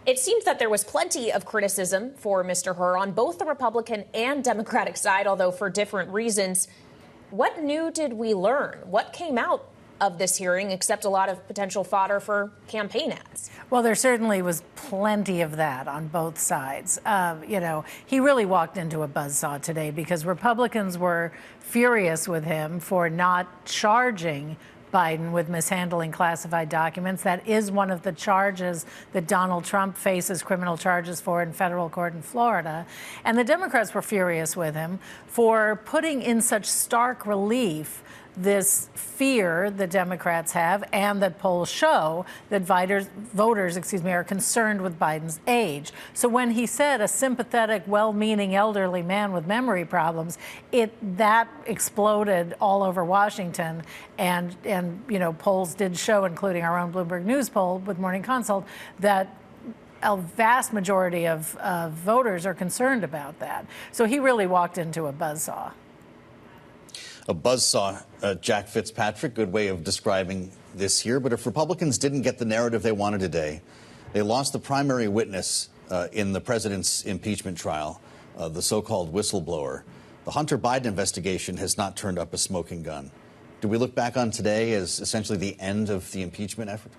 It seems that there was plenty of criticism for Mr. Hur on both the Republican and Democratic side, although for different reasons. What new did we learn? What came out of this hearing, except a lot of potential fodder for campaign ads? Well, there certainly was plenty of that on both sides. He really walked into a buzzsaw today because Republicans were furious with him for not charging Biden with mishandling classified documents. That is one of the charges that Donald Trump faces criminal charges for in federal court in Florida. And the Democrats were furious with him for putting in such stark relief this fear that Democrats have and that polls show that voters are concerned with Biden's age. So when he said a sympathetic, well-meaning elderly man with memory problems, that exploded all over Washington. And polls did show, including our own Bloomberg News poll with Morning Consult, that a vast majority of voters are concerned about that. So he really walked into a buzzsaw. A buzzsaw, Jack Fitzpatrick, good way of describing this here. But if Republicans didn't get the narrative they wanted today, they lost the primary witness in the president's impeachment trial, the so-called whistleblower. The Hunter Biden investigation has not turned up a smoking gun. Do we look back on today as essentially the end of the impeachment effort?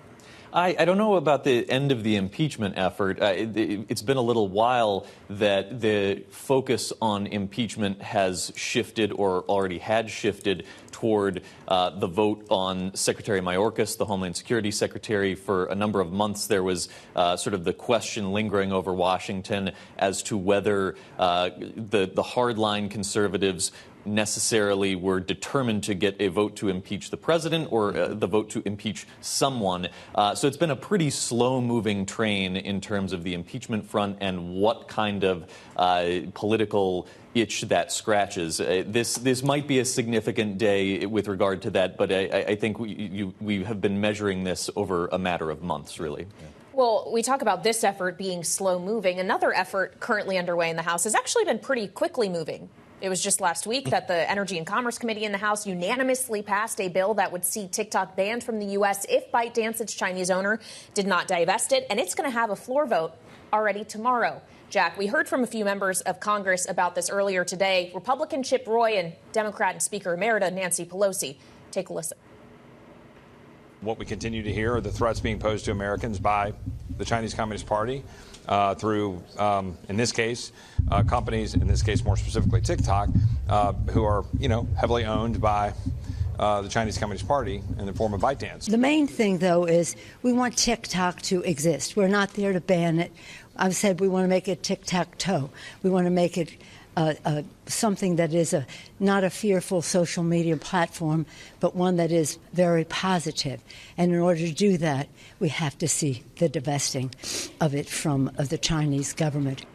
I don't know about the end of the impeachment effort. It's been a little while that the focus on impeachment has shifted or already had shifted toward the vote on Secretary Mayorkas, the Homeland Security Secretary. For a number of months, there was sort of the question lingering over Washington as to whether the hardline conservatives necessarily were determined to get a vote to impeach the president or the vote to impeach someone. So it's been a pretty slow-moving train in terms of the impeachment front and what kind of political itch that scratches. This might be a significant day with regard to that, but I think we have been measuring this over a matter of months, really. Yeah. Well, we talk about this effort being slow-moving. Another effort currently underway in the House has actually been pretty quickly moving. It was just last week that the Energy and Commerce Committee in the House unanimously passed a bill that would see TikTok banned from the U.S. if ByteDance, its Chinese owner, did not divest it. And it's going to have a floor vote already tomorrow. Jack, we heard from a few members of Congress about this earlier today. Republican Chip Roy and Democrat and Speaker Emerita Nancy Pelosi. Take a listen. What we continue to hear are the threats being posed to Americans by the Chinese Communist Party through, in this case, companies, in this case more specifically TikTok, who are, heavily owned by the Chinese Communist Party in the form of ByteDance. The main thing, though, is we want TikTok to exist. We're not there to ban it. I've said we want to make it tic-tac-toe. We want to make it something that is not a fearful social media platform, but one that is very positive. And in order to do that, we have to see the divesting of it from the Chinese government.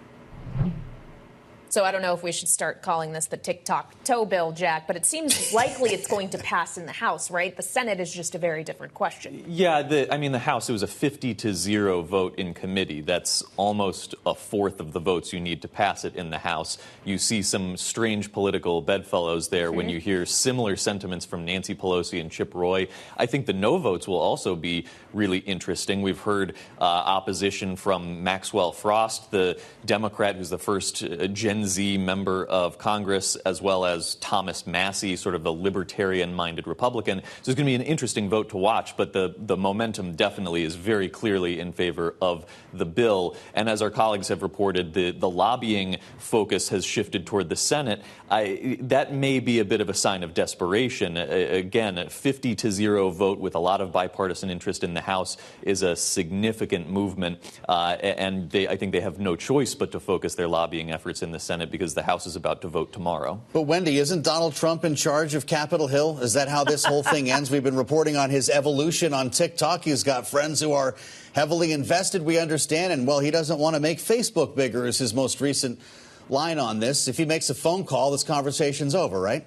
So I don't know if we should start calling this the tic-tac-toe bill, Jack, but it seems likely it's going to pass in the House, right? The Senate is just a very different question. Yeah, the House, it was a 50-0 vote in committee. That's almost a fourth of the votes you need to pass it in the House. You see some strange political bedfellows there when you hear similar sentiments from Nancy Pelosi and Chip Roy. I think the no votes will also be really interesting. We've heard opposition from Maxwell Frost, the Democrat who's the first Gen Z member of Congress, as well as Thomas Massie, sort of the libertarian-minded Republican. So it's going to be an interesting vote to watch, but the momentum definitely is very clearly in favor of the bill. And as our colleagues have reported, the lobbying focus has shifted toward the Senate. That may be a bit of a sign of desperation. Again, a 50-0 vote with a lot of bipartisan interest in the House is a significant movement, and I think they have no choice but to focus their lobbying efforts in the Senate because the House is about to vote tomorrow. But Wendy, isn't Donald Trump in charge of Capitol Hill? Is that how this whole thing ends? We've been reporting on his evolution on TikTok. He's got friends who are heavily invested, we understand, and, well, he doesn't want to make Facebook bigger is his most recent line on this. If he makes a phone call, this conversation's over, right?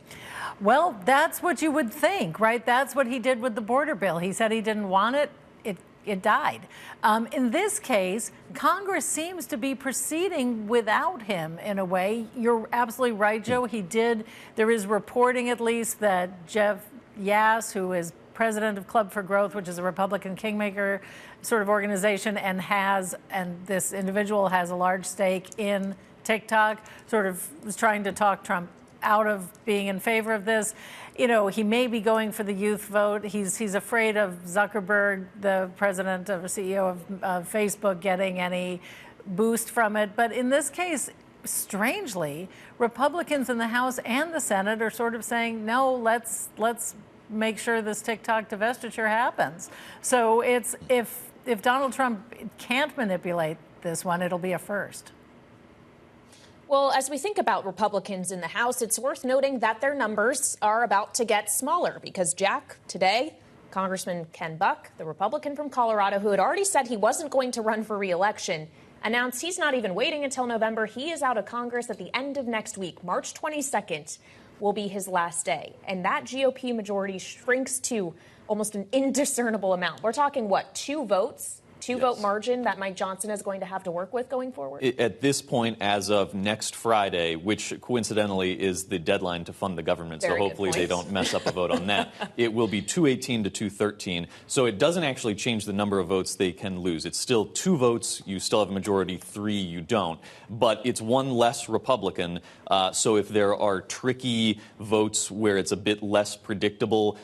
Well, that's what you would think, right? That's what he did with the border bill. He said he didn't want it. It died. In this case, Congress seems to be proceeding without him in a way. You're absolutely right, Joe. There is reporting at least that Jeff Yass, who is president of Club for Growth, which is a Republican kingmaker sort of organization, and this individual has a large stake in TikTok, sort of was trying to talk Trump out of being in favor of this. You know, he may be going for the youth vote. He's afraid of Zuckerberg, the president or CEO of Facebook, getting any boost from it. But in this case, strangely, Republicans in the House and the Senate are sort of saying, no, let's make sure this TikTok divestiture happens. So it's if Donald Trump can't manipulate this one, it'll be a first. Well, as we think about Republicans in the House, it's worth noting that their numbers are about to get smaller because Jack, today, Congressman Ken Buck, the Republican from Colorado, who had already said he wasn't going to run for re-election, announced he's not even waiting until November. He is out of Congress at the end of next week. March 22nd will be his last day. And that GOP majority shrinks to almost an indiscernible amount. We're talking, what, 2 votes? Two-vote margin that Mike Johnson is going to have to work with going forward? At this point, as of next Friday, which coincidentally is the deadline to fund the government, so hopefully they don't mess up a vote on that, it will be 218 to 213. So it doesn't actually change the number of votes they can lose. It's still 2 votes. You still have a majority. 3 you don't. But it's 1 less Republican. So if there are tricky votes where it's a bit less predictable,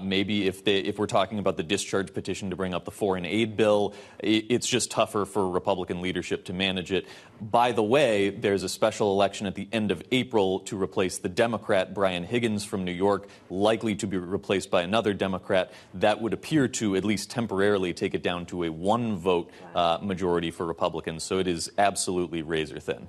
maybe if we're talking about the discharge petition to bring up the foreign aid bill, it's just tougher for Republican leadership to manage it. By the way, there's a special election at the end of April to replace the Democrat Brian Higgins from New York, likely to be replaced by another Democrat. That would appear to, at least temporarily, take it down to a 1-vote majority for Republicans. So it is absolutely razor thin.